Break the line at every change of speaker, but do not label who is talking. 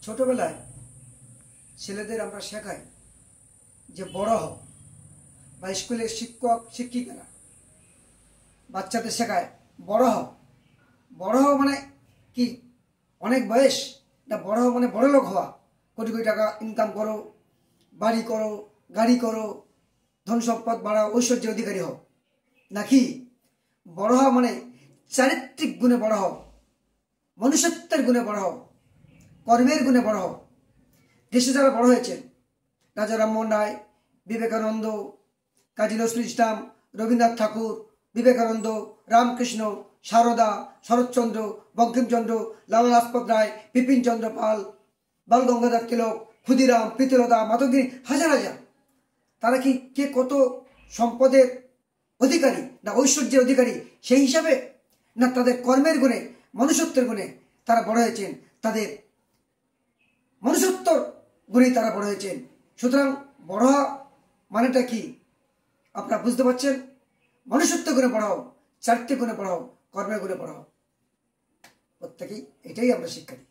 ছোটবেলায় ছেলেদের আমরা শেখাই যে বড় হও, বা স্কুলের শিক্ষক শিক্ষিকারা বাচ্চাদের শেখায় বড় হও। বড় হও মানে কি? অনেক বয়স না? বড় হও মানে বড় লোক হওয়া, কোটি কোটি টাকা ইনকাম করো, বাড়ি করো, গাড়ি করো, ধন সম্পদ বাড়াও, ঐশ্বর্যের অধিকারী হও। নাকি বড় হওয়া মানে চারিত্রিক গুণে বড় হও, মনুষ্যত্বের গুণে বড় হও, কর্মের গুণে বড় হও। দেশে যারা বড় হয়েছেন, রাজা রামমোহন রায়, বিবেকানন্দ, কাজী নজরুল ইসলাম, রবীন্দ্রনাথ ঠাকুর, বিবেকানন্দ, রামকৃষ্ণ, সারদা, শরৎচন্দ্র, বঙ্কিমচন্দ্র, লালা লাজপত রায়, বিপিনচন্দ্র পাল, বাল গঙ্গাধর তিলক, ক্ষুদিরাম, প্রীতিলতা, মাতঙ্গিনী, হাজার হাজার। তারা কি কে কত সম্পদের অধিকারী না ঐশ্বর্যের অধিকারী সেই হিসাবে, না তাদের কর্মের গুণে, মনুষ্যত্বের গুণে তারা বড় হয়েছেন, তাদের মনুষ্যত্বর গুণেই তারা বড় হয়েছেন। সুতরাং বড় হওয়া মানেটা কি আপনারা বুঝতে পারছেন? মনুষ্যত্ব গুণে বড় হও, চারিত্রিক গুণে বড় হও, কর্মের গুণে বড় হও। প্রত্যেকেই এটাই আমরা শিক্ষা দিই।